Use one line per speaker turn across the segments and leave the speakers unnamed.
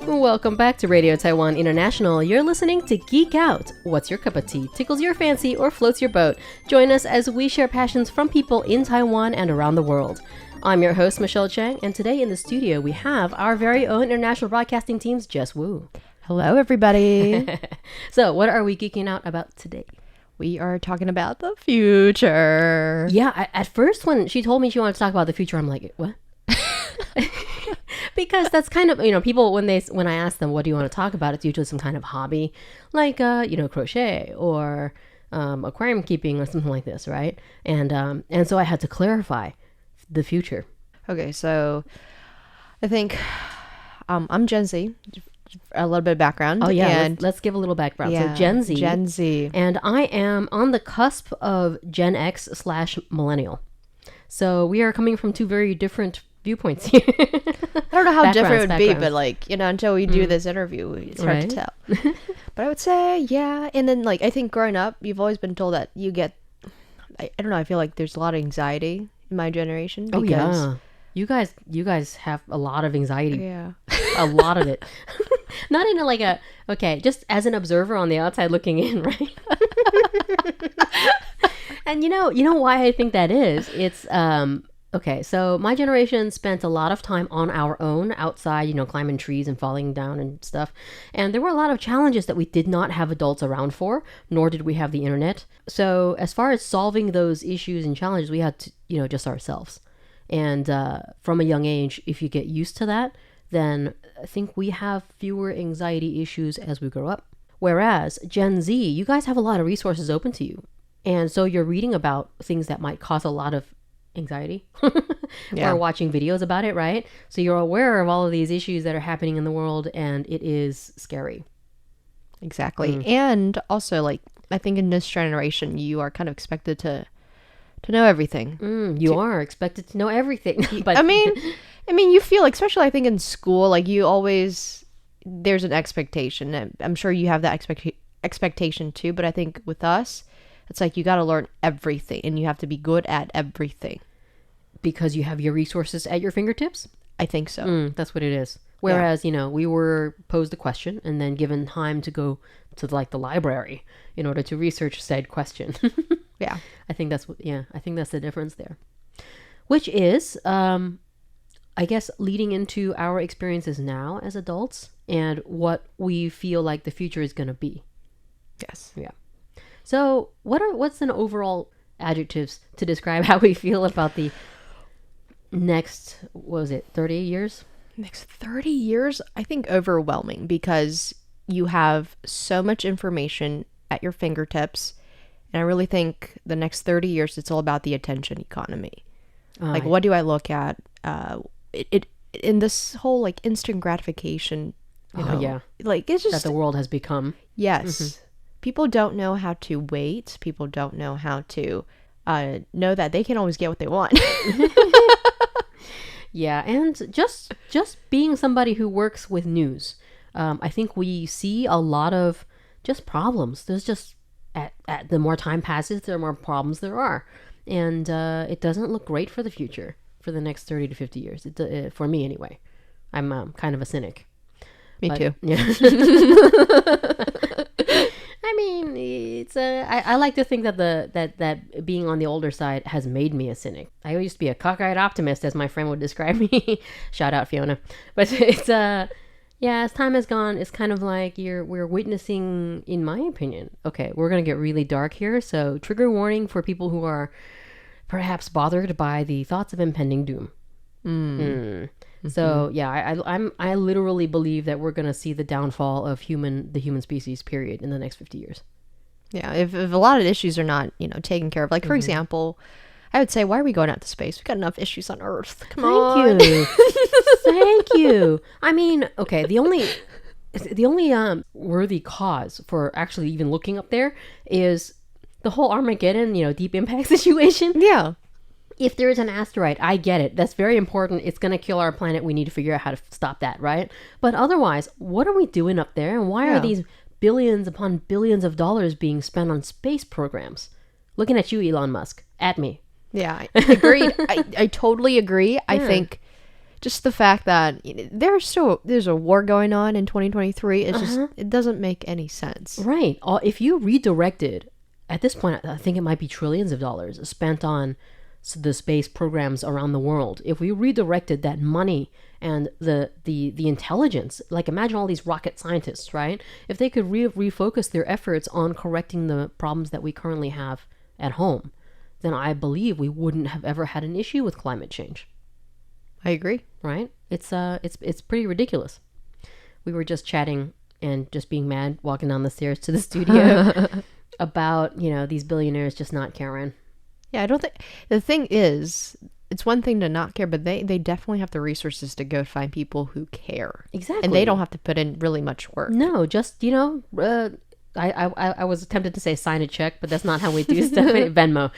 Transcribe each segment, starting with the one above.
Welcome back to Radio Taiwan International. You're listening to Geek Out. What's your cup of tea, tickles your fancy, or floats your boat? Join us as we share passions from people in Taiwan and around the world. I'm your host, Michelle Chang, and today in the studio we have our very own international broadcasting team's Jess Wu.
Hello, everybody.
So, what are we geeking out about today?
We are talking about the future.
Yeah, at first when she told me she wanted to talk about the future, I'm like, what? Because that's kind of, people when I ask them, what do you want to talk about? It's usually some kind of hobby, like, crochet or aquarium keeping or something like this, right? And so I had to clarify the future.
Okay, so I think I'm Gen Z. A little bit of background.
Oh, yeah.
And
let's give a little background.
Yeah,
so Gen
Z. And
I am on the cusp of Gen X/millennial. So we are coming from two very different viewpoints here.
I don't know how different it would be, but until we do this interview, it's hard to tell. But I would say, yeah. And then I think growing up, you've always been told that you get, I don't know, I feel like there's a lot of anxiety in my generation.
Because you guys have a lot of anxiety.
Yeah.
A lot of it. Not in just as an observer on the outside looking in, right? And you know why I think that is? It's okay, so my generation spent a lot of time on our own outside, climbing trees and falling down and stuff. And there were a lot of challenges that we did not have adults around for, nor did we have the internet. So as far as solving those issues and challenges, we had to, just ourselves. And from a young age, if you get used to that, then I think we have fewer anxiety issues as we grow up. Whereas Gen Z, you guys have a lot of resources open to you. And so you're reading about things that might cause a lot of anxiety or watching videos about it, right? So you're aware of all of these issues that are happening in the world, and it is scary.
Exactly. And also, I think in this generation, you are kind of expected to know everything.
You are expected to know everything. But
I mean, you feel, especially I think in school, you always, there's an expectation. I'm sure you have that expectation too, but I think with us, it's you got to learn everything and you have to be good at everything.
Because you have your resources at your fingertips?
I think so.
That's what it is. Whereas, we were posed a question and then given time to go to the library in order to research said question.
Yeah.
I think that's the difference there. Which is, I guess, leading into our experiences now as adults and what we feel like the future is going to be.
Yes.
Yeah. So what's an overall adjectives to describe how we feel about the next, 30 years?
Next 30 years, I think overwhelming because you have so much information at your fingertips. And I really think the next 30 years, it's all about the attention economy. What do I look at? It in this whole instant gratification, it's just
that the world has become.
Yes.
Mm-hmm.
People don't know how to wait. People don't know how to know that they can always get what they want.
Yeah, and just being somebody who works with news, I think we see a lot of just problems. There's just at the more time passes, the more problems there are, and it doesn't look great for the future for the next 30 to 50 years. For me, anyway. I'm kind of a cynic.
Me too.
Yeah. I mean, it's I like to think that that being on the older side has made me a cynic. I used to be a cockeyed optimist, as my friend would describe me. Shout out Fiona. But it's as time has gone, it's kind of like we're witnessing, in my opinion. Okay, we're gonna get really dark here, so trigger warning for people who are perhaps bothered by the thoughts of impending doom. Mm-hmm. So yeah, I literally believe that we're gonna see the downfall of the human species, period, in the next 50 years.
Yeah, if a lot of issues are not taken care of, for example, I would say, why are we going out to space? We've got enough issues on Earth. Come on.
Thank you. Thank you. I mean, okay, the only worthy cause for actually even looking up there is the whole Armageddon, deep impact situation.
Yeah.
If there is an asteroid, I get it. That's very important. It's going to kill our planet. We need to figure out how to stop that, right? But otherwise, what are we doing up there? And why are these billions upon billions of dollars being spent on space programs. Looking at you, Elon Musk. At me.
Yeah, agreed. I totally agree. I think just the fact that there's a war going on in 2023, it's just, it doesn't make any sense.
Right. If you redirected, at this point, I think it might be trillions of dollars spent on the space programs around the world. If we redirected that money and the intelligence, like imagine all these rocket scientists, right? If they could refocus their efforts on correcting the problems that we currently have at home, then I believe we wouldn't have ever had an issue with climate change.
I agree.
Right? It's pretty ridiculous. We were just chatting and just being mad walking down the stairs to the studio about, these billionaires just not caring.
Yeah, I don't think the thing is, it's one thing to not care, but they definitely have the resources to go find people who care.
Exactly.
And they don't have to put in really much work.
No, just, I was tempted to say sign a check, but that's not how we do stuff. Venmo.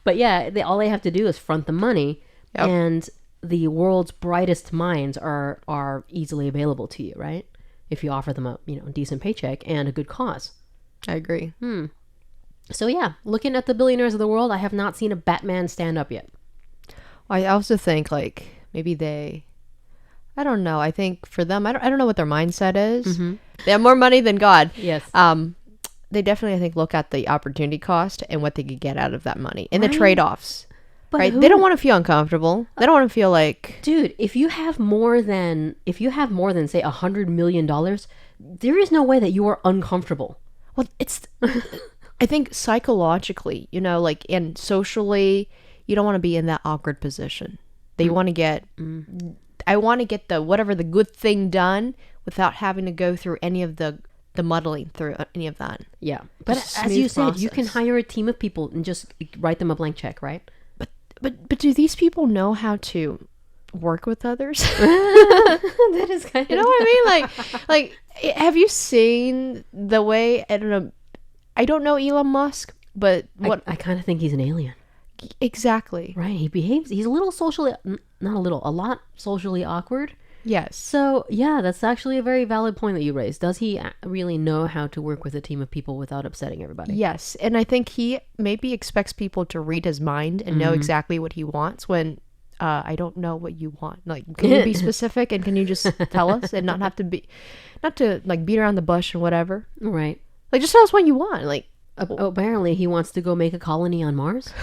But yeah, all they have to do is front the money, and the world's brightest minds are easily available to you, right? If you offer them a decent paycheck and a good cause.
I agree.
So yeah, looking at the billionaires of the world, I have not seen a Batman stand up yet.
Well, I also think maybe I don't know. I think for them, I don't know what their mindset is. Mm-hmm. They have more money than God.
Yes.
They definitely, I think, look at the opportunity cost and what they could get out of that money and the trade-offs.
But
right? They don't want to feel uncomfortable. They don't want to feel like,
dude, if you have more than say $100 million, there is no way that you are uncomfortable.
Well, I think psychologically, and socially, you don't want to be in that awkward position. They want to get, I want to get whatever the good thing done without having to go through any of the muddling through any of that.
Yeah. But as you said, you can hire a team of people and just write them a blank check, right?
But do these people know how to work with others?
That is kind of,
you know what I mean? Like, have you seen the way, I don't know Elon Musk, but
I kind of think he's an alien.
Exactly.
Right. He's a lot socially awkward.
Yes.
So yeah, that's actually a very valid point that you raised. Does he really know how to work with a team of people without upsetting everybody?
Yes. And I think he maybe expects people to read his mind and know exactly what he wants when I don't know what you want. Like, can you be specific and can you just tell us and not to beat around the bush and whatever?
Right.
Like, just tell us what you want. Like,
apparently he wants to go make a colony on Mars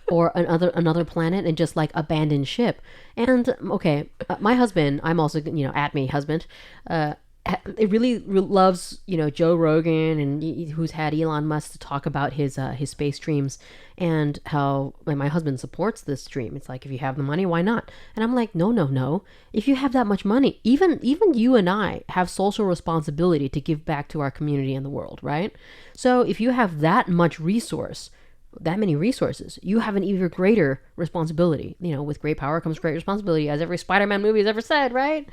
or another planet and just abandon ship. And okay, my husband, I'm also at me husband, it really loves Joe Rogan and who's had Elon Musk to talk about his space dreams and how my husband supports this dream. It's like, if you have the money, why not? And I'm like, no. If you have that much money, even you and I have social responsibility to give back to our community and the world, right? So if you have that many resources, you have an even greater responsibility. With great power comes great responsibility, as every Spider-Man movie has ever said, right?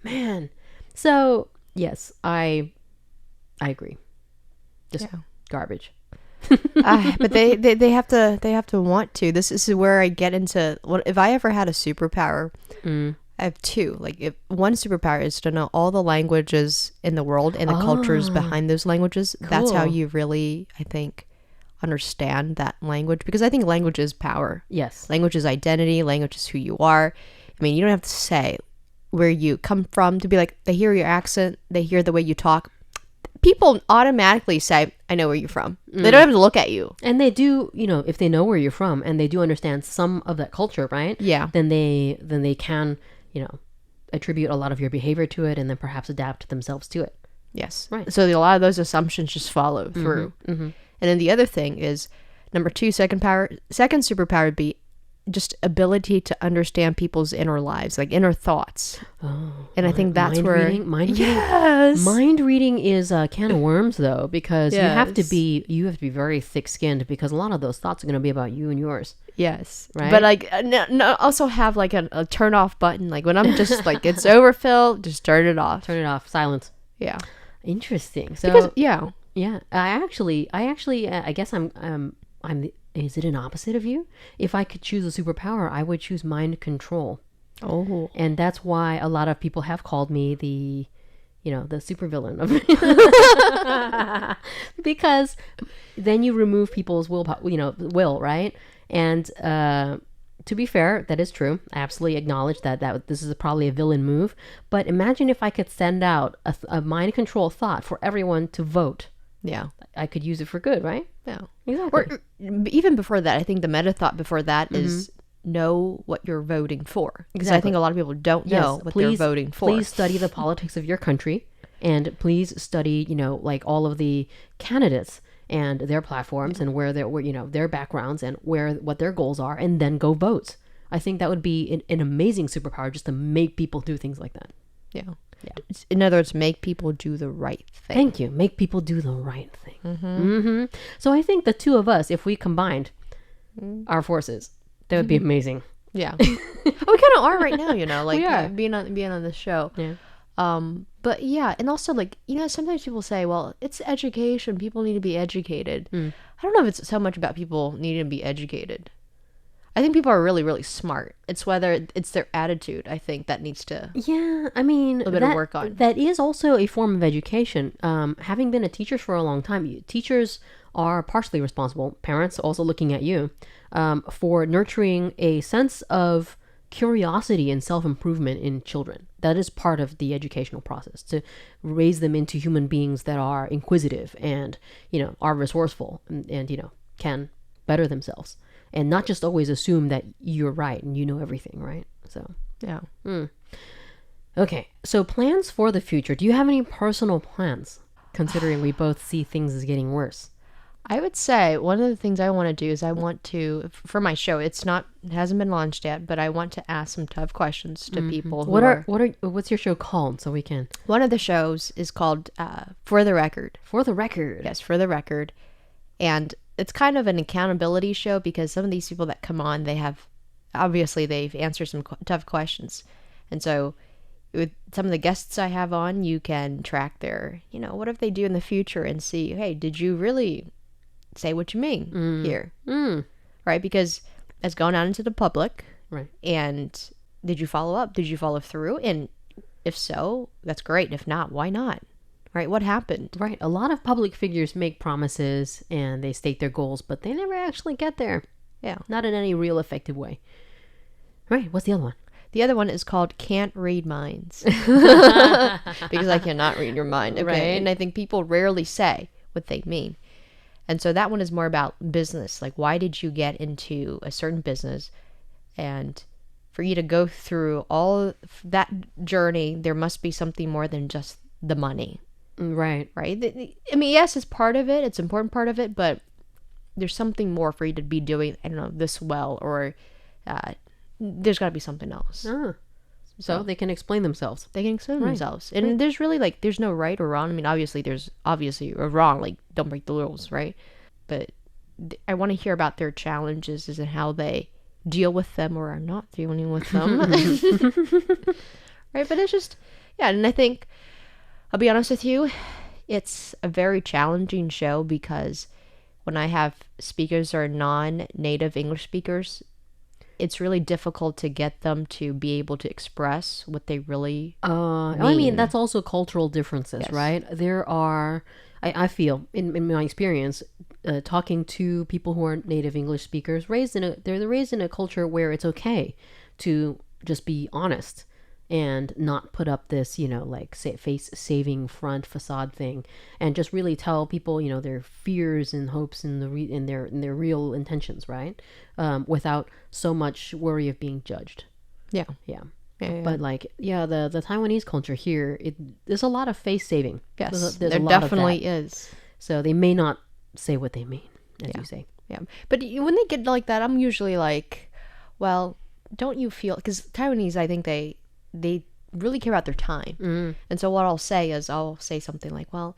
Man. So yes, I agree. Just garbage.
But they have to want to. This is where I get into, if I ever had a superpower, I have two. Like, if one superpower is to know all the languages in the world and the cultures behind those languages. Cool. That's how you really, I think, understand that language, because I think language is power.
Yes.
Language is identity. Language is who you are. I mean, you don't have to say where you come from to be like, they hear your accent, they hear the way you talk. People automatically say, I know where you're from. They don't have to look at you.
And they do, if they know where you're from and they do understand some of that culture, right?
Yeah.
Then they can, attribute a lot of your behavior to it and then perhaps adapt themselves to it.
Yes.
Right.
So a lot of those assumptions just follow through. Mm-hmm. And then the other thing is, number two, second superpower would be just ability to understand people's inner lives, like inner thoughts. And I think that's where mind reading is a can of worms, though, because you have to be very thick-skinned, because a lot of those thoughts are going to be about you and yours. Yes,
right.
But also have a turn off button. Like, when I'm just it's overfill, just turn it off.
Turn it off. Silence.
Yeah.
Interesting. So
because,
yeah. I guess I'm is it an opposite of you? If I could choose a superpower, I would choose mind control.
Oh.
And that's why a lot of people have called me the, the supervillain of because then you remove people's will, right? And to be fair, that is true. I absolutely acknowledge that this is probably a villain move. But imagine if I could send out a mind control thought for everyone to vote.
Yeah.
I could use it for good, right?
Yeah.
Exactly.
Or even before that, I think the meta thought before that is know what you're voting for. Because I think a lot of people don't know what they're voting for.
Please study the politics of your country, and please study, like all of the candidates and their platforms and where their backgrounds and what their goals are, and then go vote. I think that would be an amazing superpower, just to make people do things like that.
Yeah. In other words, make people do the right thing.
Thank you. Make people do the right thing. So I think the two of us, if we combined our forces, that would be amazing.
Yeah. We kind of are right now, like
We are.
being on this show.
Yeah.
But yeah, and also like, sometimes people say, well, it's education. People need to be educated. I don't know if it's so much about people needing to be educated. I think people are really, really smart. It's whether it's their attitude, I think, that needs to
I mean,
a bit of work on.
That is also a form of education. Having been a teacher for a long time, teachers are partially responsible, parents also looking at you, for nurturing a sense of curiosity and self-improvement in children. That is part of the educational process, to raise them into human beings that are inquisitive and, are resourceful and can better themselves. And not just always assume that you're right and you know everything, right? So,
Yeah.
Okay. So plans for the future. Do you have any personal plans, considering we both see things as getting worse?
I would say one of the things I want to do is I want to, for my show, it hasn't been launched yet, but I want to ask some tough questions to people.
What's your show called, so we can?
One of the shows is called For the Record.
For the Record.
Yes, For the Record. And it's kind of an accountability show because some of these people that come on, they've answered some tough questions. And so with some of the guests I have on, you can track their, what if they do in the future and see, hey, did you really say what you mean here? Right? Because it's gone out into the public.
Right.
And did you follow up? Did you follow through? And if so, that's great. If not, why not? Right? What happened?
Right. A lot of public figures make promises and they state their goals, but they never actually get there.
Yeah.
Not in any real effective way. Right. What's the other one?
The other one is called Can't Read Minds. Because I cannot read your mind. Okay.
Right.
And I think people rarely say what they mean. And so that one is more about business. Like, why did you get into a certain business? And for you to go through all that journey, there must be something more than just the money.
Right.
Right? I mean, yes, it's part of it. It's an important part of it. But there's something more for you to be doing, I don't know, this well. Or there's got to be something else.
So they can explain themselves.
They can explain themselves. And there's really, there's no right or wrong. I mean, obviously, there's obviously a wrong. Like, don't break the rules, right? But I want to hear about their challenges and how they deal with them or are not dealing with them. Right? But it's just, yeah. And I think, I'll be honest with you, it's a very challenging show because when I have speakers that are non-native English speakers, it's really difficult to get them to be able to express what they really mean.
I mean, that's also cultural differences, right? There are, I feel, in my experience, talking to people who are native English speakers, they're raised in a culture where it's okay to just be honest and not put up this, face saving front facade thing, and just really tell people, their fears and hopes and their real intentions, right? Without so much worry of being judged.
Yeah.
But the Taiwanese culture here, there's a lot of face saving.
Yes,
there's
there
a lot
definitely
of that.
is.
So they may not say what they mean, as you say.
Yeah. But when they get like that, I'm usually like, well, don't you feel, because Taiwanese, I think they really care about their time. And so what I'll say is I'll say something like, well,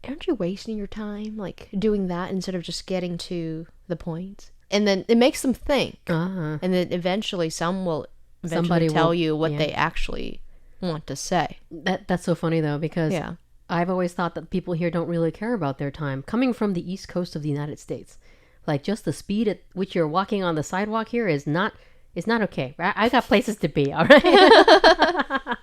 aren't you wasting your time like doing that instead of just getting to the point? And then it makes them think. And then eventually somebody will tell you what they actually want to say.
That's so funny though, because I've always thought that people here don't really care about their time. Coming from the East Coast of the United States, like just the speed at which you're walking on the sidewalk here is not It's not okay. I got places to be, all right? All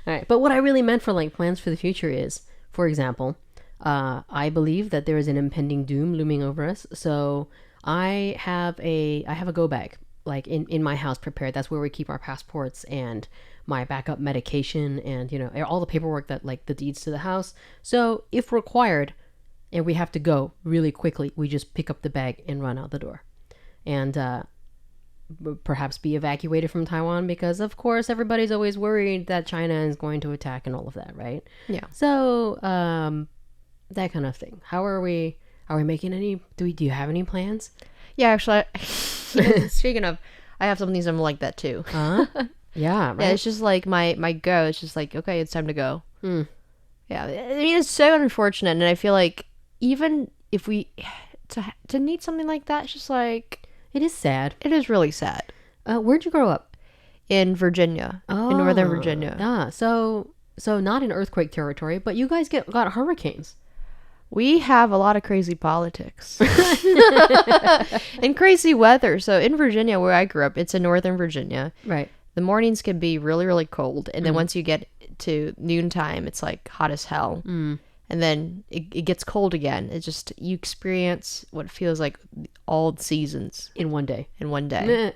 right. But what I really meant for like plans for the future is, for example, I believe that there is an impending doom looming over us. So I have a go bag like in my house prepared. That's where we keep our passports and my backup medication and, you know, all the paperwork that like the deeds to the house. So if required and we have to go really quickly, we just pick up the bag and run out the door. And perhaps be evacuated from Taiwan because of course everybody's always worried that China is going to attack and all of that, right?
Yeah.
So that kind of thing. How are we making any do you have any plans?
Yeah, actually, speaking of, I have something similar like that too.
Huh? Yeah, right.
Yeah, it's just like my go. It's just like, okay, it's time to go.
Mm.
Yeah, I mean, it's so unfortunate, and I feel like even if we to need something like that, it's just like
It is sad.
it is really sad.
Where'd you grow up?
In Virginia, in Northern Virginia.
Ah, so not in earthquake territory, but you guys got hurricanes.
We have a lot of crazy politics and crazy weather. So in Virginia, where I grew up, it's in Northern Virginia.
Right.
The mornings can be really, really cold. And then once you get to noontime, it's like hot as hell.
Mm.
And then it gets cold again. It's just, you experience what feels like all seasons
In one day.
in one day.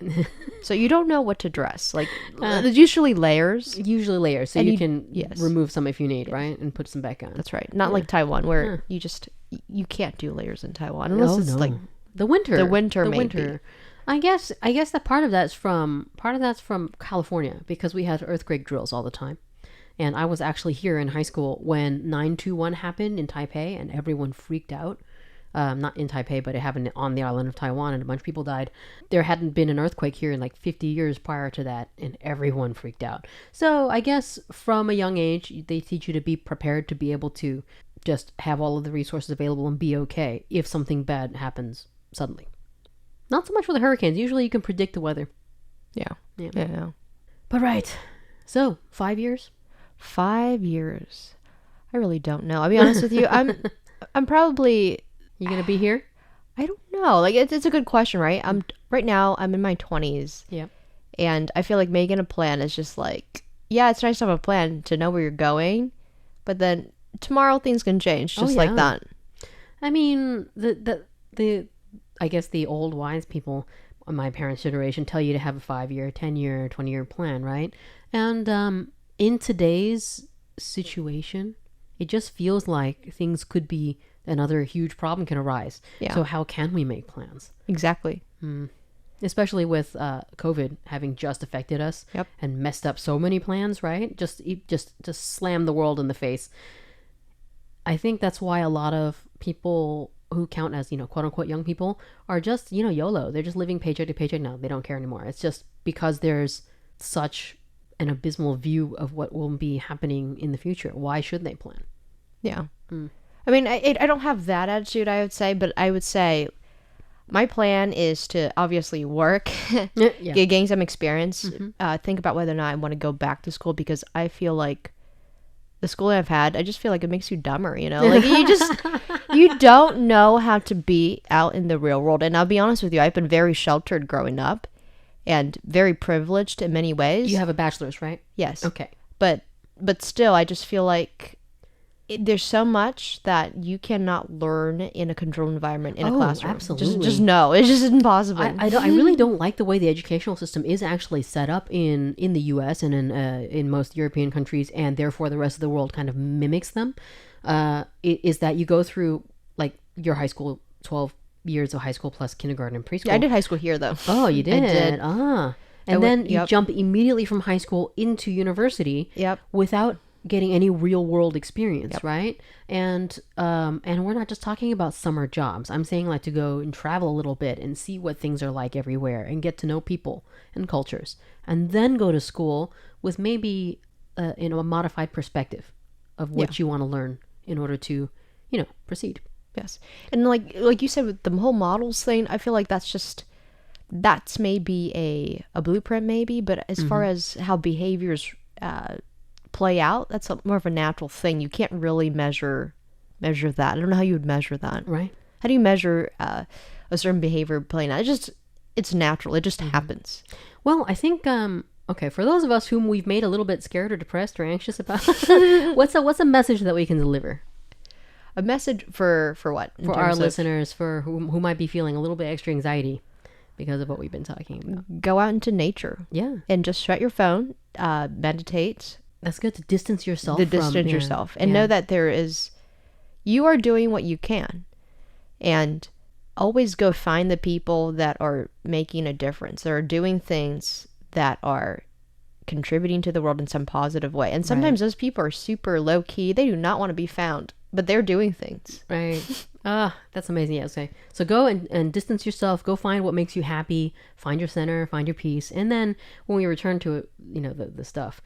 So you don't know what to dress. Like, there's usually layers.
Usually layers, so
And
you
you-
can
yes.
remove some if you need, right? And put some back on.
That's right. Not like Taiwan, where you just, you can't do layers in Taiwan. Unless it's like
the winter.
the winter, maybe.
I guess that part of that's from California because we had earthquake drills all the time. And I was actually here in high school when 9/21 happened in Taipei and everyone freaked out. Not in Taipei, but it happened on the island of Taiwan and a bunch of people died. There hadn't been an earthquake here in like 50 years prior to that and everyone freaked out. So I guess from a young age, they teach you to be prepared to be able to just have all of the resources available and be okay if something bad happens suddenly. Not so much with the hurricanes. Usually you can predict the weather.
Yeah.
Yeah.
Yeah.
But right. So 5 years?
5 years. I really don't know. I'll be honest with you. I'm probably,
You gonna be here?
I don't know. Like, it's a good question, right? Right now, I'm in my 20s.
Yep.
And I feel like making a plan is just like, yeah, it's nice to have a plan to know where you're going. But then tomorrow things can change just like that.
I mean, the I guess the old wise people, my parents' generation, tell you to have a 5-year, 10-year, 20-year plan, right? And in today's situation, it just feels like things could be another huge problem can arise.
Yeah.
So how can we make plans?
Exactly.
Especially with COVID having just affected us
Yep.
and messed up so many plans, right? Just slam the world in the face. I think that's why a lot of people who count as, you know, quote unquote young people are just, you know, YOLO. They're just living paycheck to paycheck now. They don't care anymore. It's just because there's such an abysmal view of what will be happening in the future. Why should they plan?
Yeah. I mean, I don't have that attitude, I would say, but I would say my plan is to obviously work, gain some experience, think about whether or not I want to go back to school, because I feel like the school I've had, I just feel like it makes you dumber, you know? Like, you don't know how to be out in the real world. And I'll be honest with you, I've been very sheltered growing up and very privileged in many ways.
You have a bachelor's, right?
Yes.
Okay.
But still, I just feel like there's so much that you cannot learn in a controlled environment in a classroom.
Absolutely.
Just no, it's just impossible.
I really don't like the way the educational system is actually set up in the U.S. and in most European countries, and therefore the rest of the world kind of mimics them. Is that you go through like your high school, 12 years of high school plus kindergarten and preschool.
Yeah, I did high school here though.
Oh, you did?
I did.
And then you jump immediately from high school into university without getting any real world experience, right? And we're not just talking about summer jobs. I'm saying like to go and travel a little bit and see what things are like everywhere and get to know people and cultures, and then go to school with maybe a modified perspective of what you want to learn in order to, you know, proceed.
Yes. And like you said with the whole models thing, I feel like that's maybe a blueprint maybe, but as far as how behaviors play out, that's more of a natural thing. You can't really measure that. I don't know how you would measure that.
Right.
How do you measure a certain behavior playing out? it's natural. It just happens.
Well, I think okay, for those of us whom we've made a little bit scared or depressed or anxious about, what's a message that we can deliver
A message for what?
for our listeners for who might be feeling a little bit extra anxiety because of what we've been talking about?
Go out into nature.
Yeah,
And just shut your phone, meditate,
that's good to distance yourself.
distance yourself, and know that you are doing what you can. And always go find the people that are making a difference. That are doing things that are contributing to the world in some positive way. And sometimes those people are super low key. They do not want to be found, but they're doing things.
Right. That's amazing. Yeah. Okay. So go and distance yourself. Go find what makes you happy. Find your center. Find your peace. And then when we return to the stuff,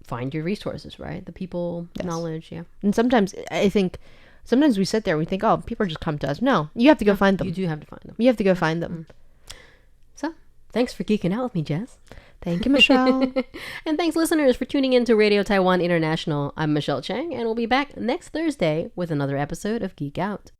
find your resources. Right. The people, knowledge. Yeah.
And sometimes we sit there and we think, oh, people just come to us. No, you have to go find them.
You do have to find them.
You have to go find them.
So thanks for geeking out with me, Jess.
Thank you, Michelle.
And thanks, listeners, for tuning in to Radio Taiwan International. I'm Michelle Chang, and we'll be back next Thursday with another episode of Geek Out.